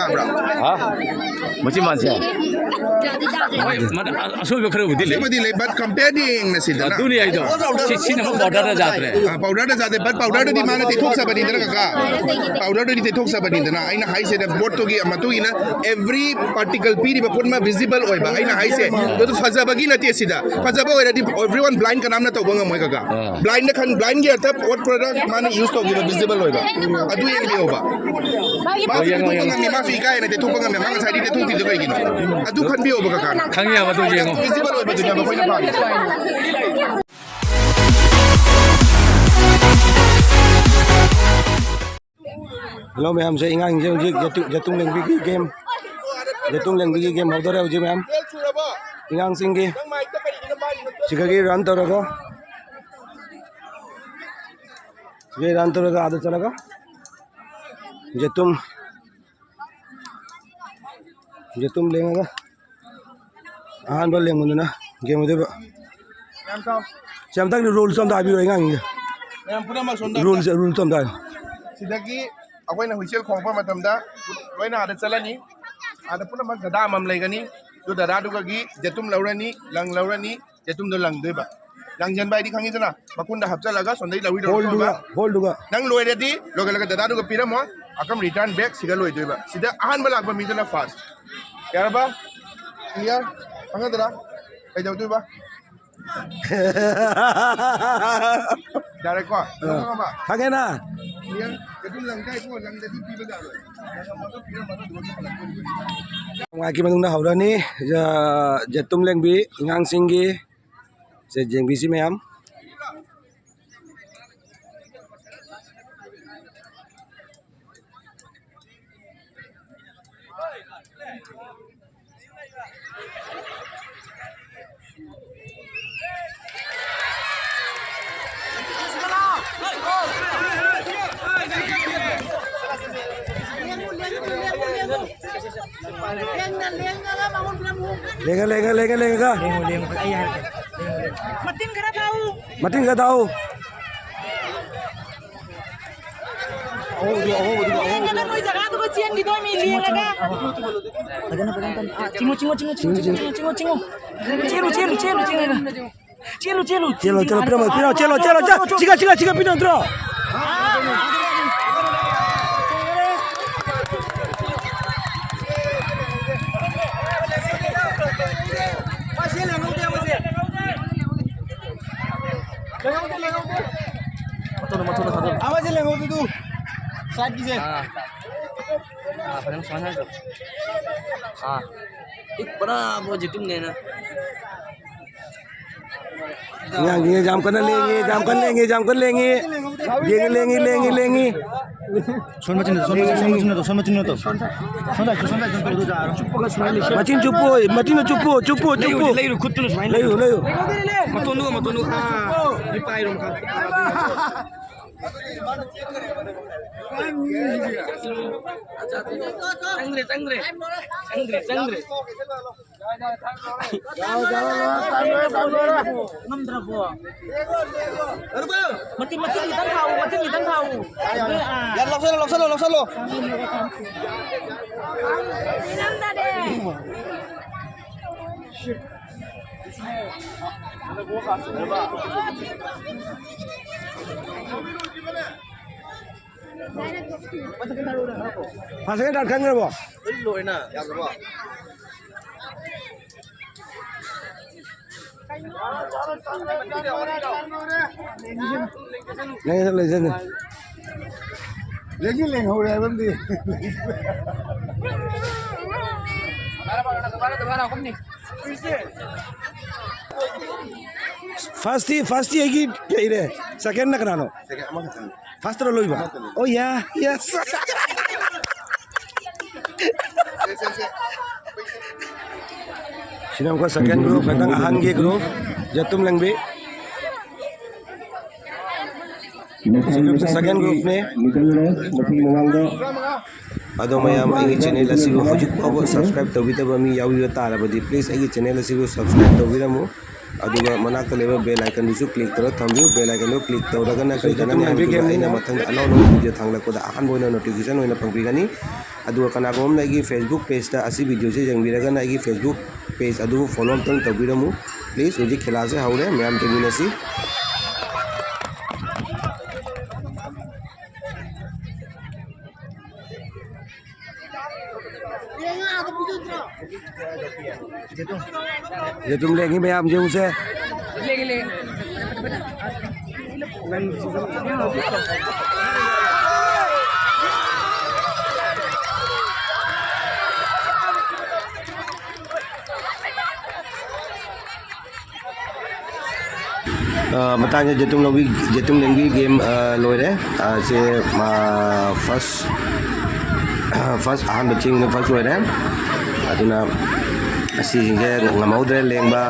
ꯊꯥꯕ꯭ꯔꯥ ꯃꯆꯤꯟ ꯃꯥꯟꯁꯦ ꯍꯣꯏ ꯑꯁꯣꯏꯕ ꯈꯔꯕꯨꯗꯤ ꯂꯩ ꯂꯩ ꯕꯠ ꯀꯝꯄꯦꯌꯔꯤꯡ ꯅꯁꯤꯗ ꯑꯗꯨꯅꯤ ꯑꯩꯗꯣ ꯁꯤꯅ ꯑꯃꯨꯛ ꯄꯥꯎꯗꯔꯗ ꯖꯥꯠꯇ꯭ꯔꯦ ꯄꯥꯎꯗꯔꯗ ꯖꯥꯗꯦ ꯕꯠ ꯄꯥꯎꯗꯔꯗꯗꯤ ꯃꯥꯅ ꯇꯩꯊꯣꯛꯆꯕꯅꯤꯗꯅ ꯀꯀꯥ ꯄꯥꯎꯗꯔꯗꯗꯤ ꯇꯩꯊꯣꯛꯆꯕꯅꯤꯗꯅ ꯑꯩꯅ ꯍꯥꯏꯁꯤꯗ ꯕꯣꯠꯇꯨꯒꯤ ꯃꯇꯨꯡ ꯏꯟꯅ ꯑꯦꯚ꯭ꯔꯤ ꯄꯥꯔꯇꯤꯀꯜ ꯄꯤꯔꯤꯕ ꯄꯨꯟꯃ ꯚꯤꯖꯤꯕꯜ ꯑꯣꯏꯕ ꯑꯩꯅ ꯍꯥꯏꯁꯦ ꯑꯗꯨ ꯐꯖꯕꯒꯤ ꯅꯠꯇꯦ ꯁꯤꯗ ꯐꯖꯕ ꯑꯣꯏꯔꯗꯤ एवरीवन ब्लाइंड कनामना तौबा ngam moy kaga ब्लाइंड खन ब्लाइंड गे अत what product माने यूज तौगिबा विजिबल होइबा अदु येंबियोबा मा ngam मा फी काय ने ते थोपा ngam मा साइड ते थोंति दो कइगिनो अदु खन बियोबा काका खंगी या मतो येंगो विजिबल होइबा दुनिया बा कोइना पागे हेलो मैम से इंगांग जे जतुंग लेंबी की गेम हौदरे जे मैम इंगांग सिंह की सिगगी रन तौरगा आदत चलगा जतुम लेंगा अहब लेंगना गेम चमतक रूल्स रूल्स सिदगी अखोइना हुइसेल खोंपा मतमदा लोइना आदत चलनी आदत पुनम गदा मम लेगनी दु दरा दुगगी जतुम लौरनी लंग लौरनी जतुम दो लंग देबा लंग जन बाइदी खंगी जना मकुंदा हपचलगा सोंदै लौइ दो होल्डुगा नंग लोइरेदी लोगलगा ददा दुगा पिरमो अकम रिटर्न बैक सिगा लोइ देबा सिदा अहन बलागबा मिजना फास्ट यारबा क्लियर अंगदरा कइ जाउ देबा डायरेक्ट को खागे ना क्लियर जतुम लंग काय को लंग ददी पिबा जा की मनुंग हौरनी जतुम लेंबी इंगांग सिंगी से जेंबीसी मैम लेगा मतिन का ताऊ चिका पिनो अंतरो आवाज लेंगो तू साइड कीजिए पहले सोना है हाँ एक बड़ा वो जितुम लेना ये जाम कर लेंगे मचिन चुप्पो मतोनु पाई रोम Chandre mati kita tahu ya loksalo Pasangnya datang nggak boh? Loina, ya boh. लेकिन लेंग हो रहा है बंदी फर्स्ट ये की रे सेकंड ना करानो फर्स्ट रो लोइबा ओ या यस सिनम को सेकंड ग्रुप मतंग अहन गे ग्रुप जतुम लंगबे सेकंड ग्रुप ने अदो मयाम आई चैनल असिबो हजिक फाव सब्सक्राइब तौबिदबा मी यावी ताराबदी प्लीज आई चैनल असिबो सब्सक्राइब तौबिरमु अदुगा मनाक लेबा बेल आइकन दुसु क्लिक करो थंबियो बेल आइकन क्लिक तौरगना कई जना ने मथंग अनौ वीडियो थांगलकोदा अहन बोइना नोटिफिकेशन होइना फंगबिगनी ꯑꯗꯨꯒ ꯀꯅꯥꯒꯨꯝꯕ ꯑꯩꯒꯤ ꯐꯦꯁꯕꯨꯛ ꯄꯦꯖꯇ ꯑꯁꯤ ꯚꯤꯗꯤꯑꯣꯁꯦ ꯌꯦꯡꯕꯤꯔꯒꯅ ꯑꯩꯒꯤ ꯐꯦꯁꯕꯨꯛ ꯄꯦꯖ ꯑꯗꯨ ꯐꯣꯂꯣ ꯑꯝꯇꯪ ꯇꯧꯕꯤꯔꯝꯃꯨ ꯄ꯭ꯂꯤꯖ ꯍꯧꯖꯤꯛ ꯈꯦꯂꯥꯁꯦ ꯍꯧꯔꯦ ꯃꯌꯥꯝ ꯌꯦꯡꯃꯤꯟꯅꯁꯤ Jetum lengi mayam jengse matanya jetum lengi game loire se first ahan ching first loire aduna asi je ngamaudre lengba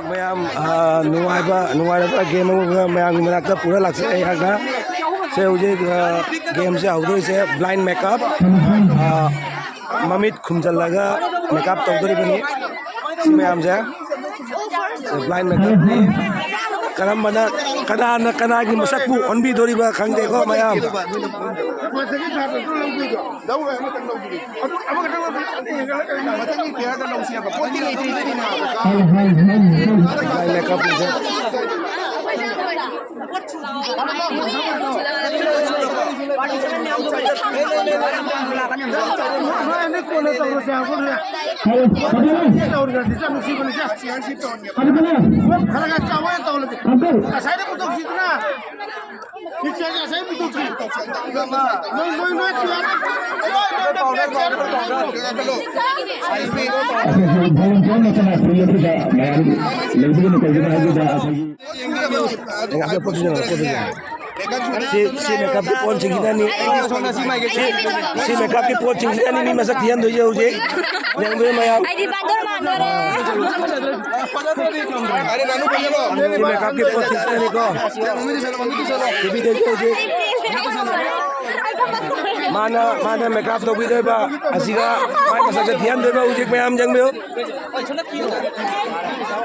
mayam nuaiba game mayam manakta pura lakse yaga se uje game se audoi se blind makeup mamit khumjalaga makeup tawdori bani si mayam se blind makeup ni karam mana kana gi masak bu onbi dori ba khangde ko mayam blind makeup ni se si makeup di pon singina ni si makeup di pon singina ni masak dian do je uje yang do mayam Ay di bandor mandore. si makeup di pon singina ni ko kibi de je uje mana makeup to bi de ba asiga mai masak dian do ba uje mayam jang beo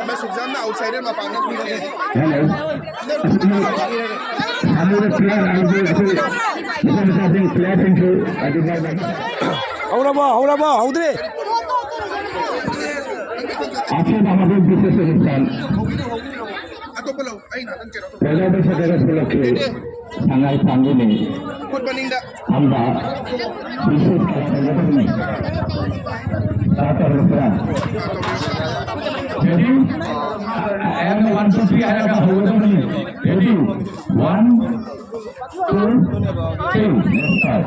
मैं सुबजान में outsider में पाने की hauraba haudre আছেন আমাদের বিশেষ অনুষ্ঠান atau pulau ay na tangkero পয়লা বৈশাখের উপলক্ষে বাঙাল প্রাঙ্গণে kut baninda আমরা বিশেষ খেলা সংগঠন তার প্রোগ্রাম ready and 1 2 3 আরেকটা হবে ready 1 2 3 start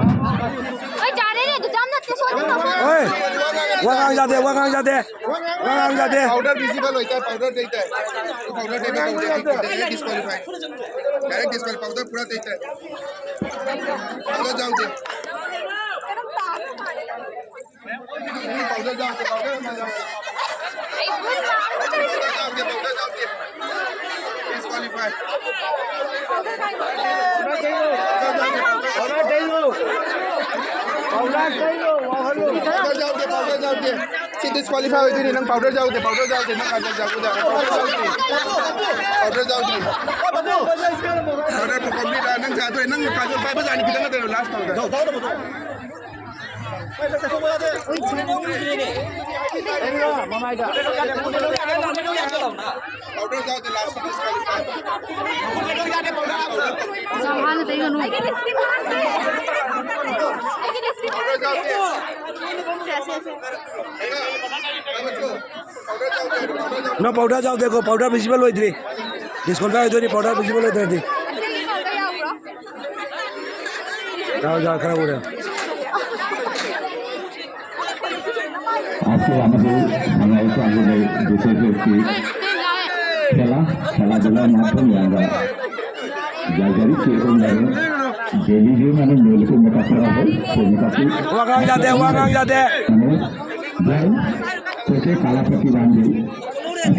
Ay jare re tu jam na te so na. ओए वांग जाते पाउडर विजिबल होता है पाउडर देता है तो पाउडर देता है डायरेक्ट डिस्क्वालीफाई पाउडर पूरा देता है पाउडर जाओ दे पाउडर जाओ दे पाउडर में जाओ Ay bul na. पाउडर जाओ दे डिस्क्वालीफाई पाउडर जाओ दे सी डिस्क्वालीफाई होती नहीं नंग पाउडर जाओ दे ना काजल जाओ दे पाउडर जाओ दे पाउडर को कंप्लीट नंग जातो है नंग काजल पाइप जाने की तरह तेरे लास्ट पाउडर पाउडर जाओ दे last disqualify Sahan te ganu. Ay powder जाओ दे no powder जाओ देखो powder visible होई थी डिस्काउंट होई थी powder visible होई थी जाओ खराब हो रहा আজকে আমাদের বাঙাল প্রাঙ্গণে বিশেষ একটি খেলাধুলার মাধ্যমে আমরা জায়গারই চেয়ে डेली जो मैंने मेल को मेकअप करा है वो मेकअप वांग जाते तो काला पट्टी बांधे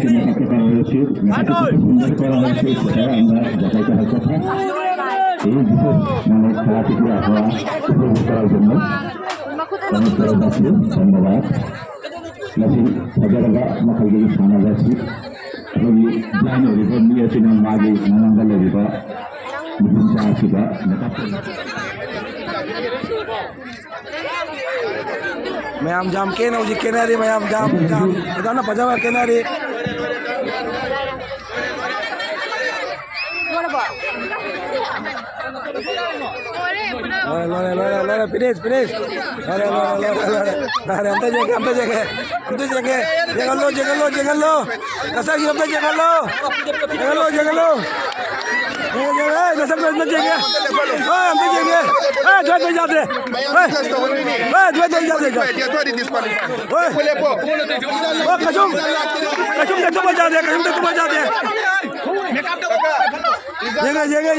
मेकअप करा হয়েছে মেকআপ সুন্দর করা হয়েছে সেটা আমরা যাচাই করার কথা এই বিশেষ মানে খেলা থেকে আবহাওয়া উপভোগ করার জন্য kami terima kasih धन्यवाद masih saudara makalgi sana basi bagi plan riba niya sinang magi nananggal riba bisa siba ma'am जाम के ना उजी केनारी मैम जाम जाम बताना पजामा केनारी लोरे फिनिश फिनिश अरे लोरे हम तो जगह जगह लो कैसा की हम तो जगह लो कसम से इतना जगह हम तो जगह जो जाते कसम जाते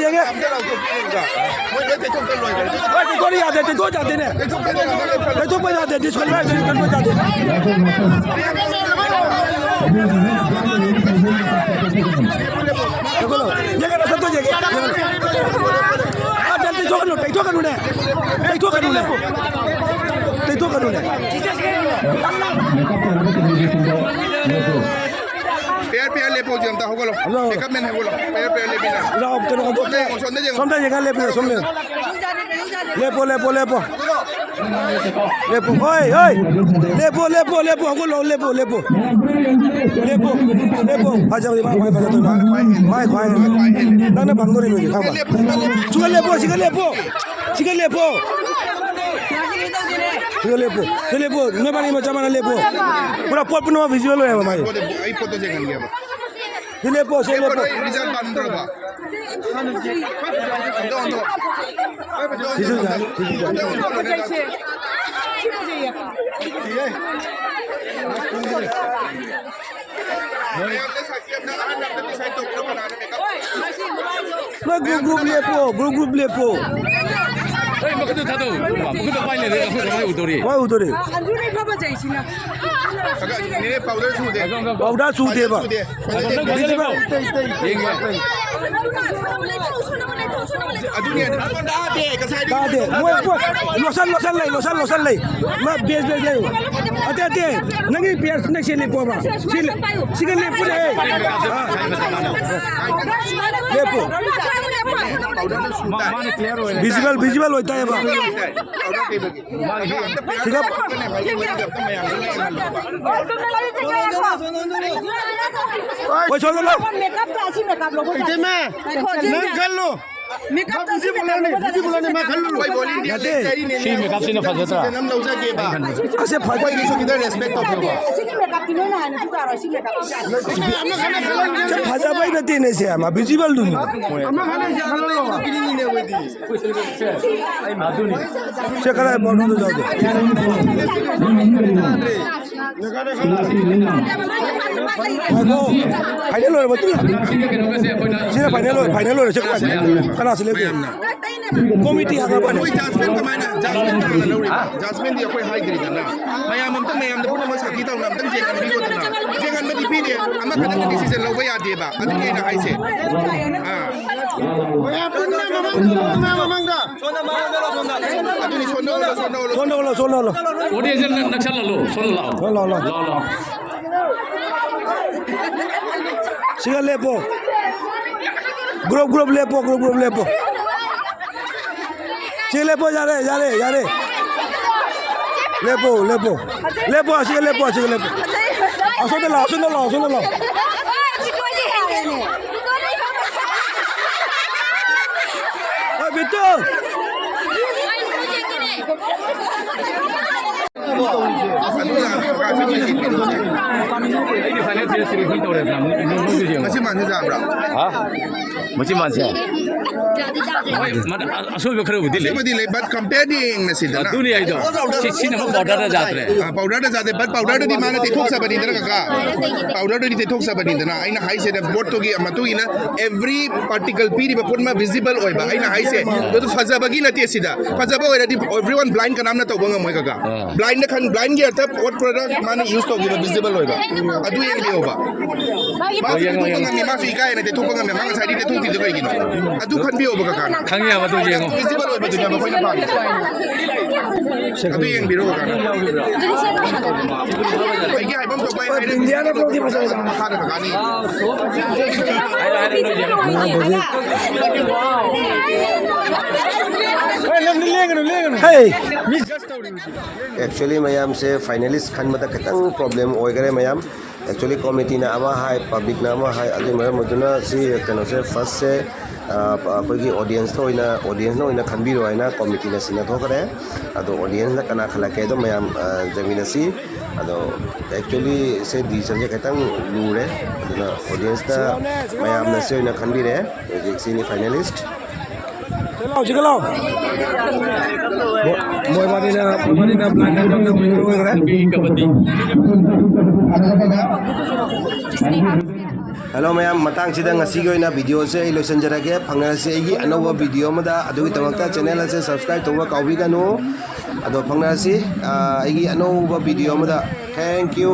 जगह थोड़ी आते थे दो जाते ने तो पे जाते डिस्क्वालीफाई में जाते देखो लो जगह सब तो जगह जल्दी जो करूँ पेयर ले पहुंच जानता होगा लो मेकअप मैन है वो लो पेयर ले बिना लो समझ जगह ले लेपो को लो लेपो आजा माय खाए ना भांगोरी में खा सुगा लेपो मैं बारी में जमाना लेपो पूरा पोट पुनवा विजुअल है भाई आई फोटो जगह लिया बा लेपो रिजल्ट बंद बा ग्रुप लेपो 먹어도 타도 먹어도 빨리 내가 그거 우도리 우도리 안주를 봐봐 자이시나 ने पाउडर छू दे पाउडर छू दे बा अदुनिया दा दे कसाई दा दे लोसन ले मैं बेस ले अते नंगी पेयर ने से ले पोबा सिगन ले पुरे लेपो विजुअल होता है बा सिगा ओए छोड़ लो मेकअप तो ऐसी मेकअप लोगों का इते मैं कर लो मेकअप तो ऐसी बुलाने मैं कर लो कोई बोली नहीं शी मेकअप से न फसता हम नौजा के बा ऐसे कोई किसी किधर रेस्पेक्ट ऑफ होगा ऐसी की मेकअप की नहीं है ना तू कर ऐसी मेकअप जब भाजा भाई न देने से हम विजिबल दुनिया से करा बोल दो जाओ फाइनल हो बतू सीधा फाइनल हो से कना से लेके कमिटी आगा बने कोई जासमिन कमाना जासमिन दी कोई हाई ग्रेड ना मयाम मयाम द पुनम साथी ता नम तंग जेगन भी होतना जेगन में दीपी ने अमा खतन डिसीजन लौबा यादे बा अदुके ना हाई से मयाम ममंगा अदुनी सोनो 오디에 전 낙찰로 손로 सिगा लेपो ग्रुप लेपो चे लेपो जा रे लेपो सिगा लेपो असो ला ओ बिट्टू 이게 파이낸셜 시리즈 돌아야 돼. मची मान जा बरा हाँ मुझे मानसिया असोबे खरे उदिले बदी ले बट कंपेयरिंग न सिदा ना दुनिया इदो सिन हम बॉर्डर जात्रे पाउडर जाते बट पाउडर दी माने ते ठोक सबनी दना का पाउडर दी ते ठोक सबनी दना आइना हाई से बोर्ड तो की मतु इना एवरी पार्टिकल पी रिबा पुनमा विजिबल ओइबा आइना हाई से तो फजाबगी नते सिदा फजाबा ओइरादी एवरीवन ब्लाइंड का नाम न तो बंगा मोय का ब्लाइंड न खन ब्लाइंड गे अर्थ व्हाट प्रोडक्ट माने यूज तो की विजिबल ओइबा अदु ये भी होबा मा फिर का ने ते ठोक बंगा मा साइड ते ठोक ती दो गिनो अदु खन भी होबा का 강이야 맞도 얘고 विजिबल ओइबा दुनिया में कोई ना पागे ꯑꯗꯨ ꯌꯦꯡꯕꯤꯔꯣ ꯑꯩꯒꯤ ꯍꯥꯏꯐꯝ ꯊꯣꯛꯄ ꯃꯈꯥꯗ ꯀꯥꯅꯤ एक्चुअली मैम से फाइनलिस्ट खनबद खतंग प्रॉब्लम होगरे मैम एक्चुअली कमिटी ना अमा हाई पब्लिक ना अमा हाई अदु मरम मदुना सी कनो से फर्स्ट से अखोगी ऑडियंस ना खनबिरो हैना कमिटी ना सिना थोकरे अदो ऑडियंस ना कना खलाके दो मैम जमीन सी अदो एक्चुअली से डिसीजन जे खतंग लूरे अदुना ऑडियंस ना मैम ना से ना खनबिरे जे सिनी फाइनलिस्ट चलाओ मोय मादीना ब्लाइंड आउट ना विनर हो गया kabaddi hello ma'am Matang video से लोसन जरगे फंगनसे अनौब वीडियो चैनल से सब्सक्राइब तब काउबीगनु अदो फंगनसी अनौब वीडियो थैंक यू